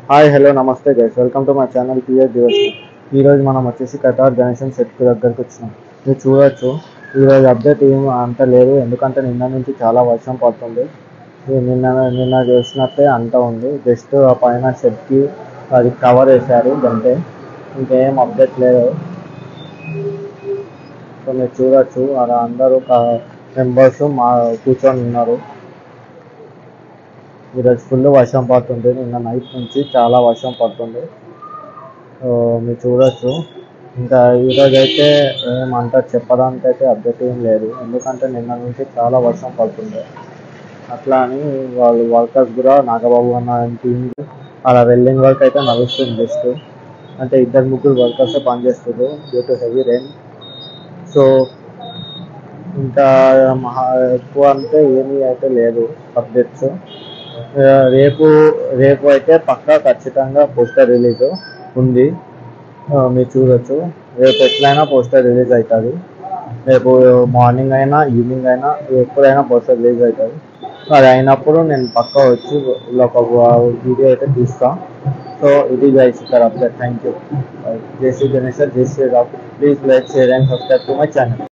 Hi hello namaste guys, welcome to my channel PS Divas. ఈరోజు మనం వచ్చేసి కటార్ గణేశన్ సెట్ దగ్గరకు వచ్చినాం. మీరు చూడొచ్చు, ఈరోజు అప్డేట్ ఏం అంత లేదు, ఎందుకంటే నిన్న నుంచి చాలా వర్షం పడుతుంది. నిన్న నిన్న చేసినట్టే అంతా ఉంది. జస్ట్ ఆ పైన సెట్కి అది కవర్ వేశారు అంతే, ఇంకేం అప్డేట్ లేదు. సో మీరు చూడొచ్చు, అలా అందరూ మెంబర్స్ కూర్చొని ఉన్నారు. ఈరోజు ఫుల్ వర్షం పడుతుంది, నిన్న నైట్ నుంచి చాలా వర్షం పడుతుంది. మీరు చూడొచ్చు. ఇంకా ఈరోజు అయితే ఏమంటారు చెప్పడానికి అయితే అప్డేట్ ఏం లేదు, ఎందుకంటే నిన్న నుంచి చాలా వర్షం పడుతుంది. అట్లా అని వాళ్ళు వర్కర్స్ కూడా నాగబాబు అన్న టీం అలా వెల్డింగ్ వర్క్ అయితే నడుస్తుంది. జస్ట్ అంటే 2-3 వర్కర్స్ పనిచేస్తుంది due to heavy rain. So ఇంకా ఎక్కువ అంటే ఏమీ అయితే లేదు అప్డేట్స్. రేపు రేపు అయితే పక్కా ఖచ్చితంగా పోస్టర్ రిలీజ్ ఉంది. మీరు చూడొచ్చు, రేపు ఎట్లయినా పోస్టర్ రిలీజ్ అవుతుంది. రేపు మార్నింగ్ అయినా ఈవినింగ్ అయినా ఎప్పుడైనా పోస్టర్ రిలీజ్ అవుతుంది. అది అయినప్పుడు నేను పక్కా వచ్చి ఒక వీడియో అయితే తీస్తాను. సో ఇది గైస్ ఇక్కడ అప్డేట్. Thank you. జై శ్రీ గణేష్, జై Shri Ram. Please like, share and subscribe to my channel.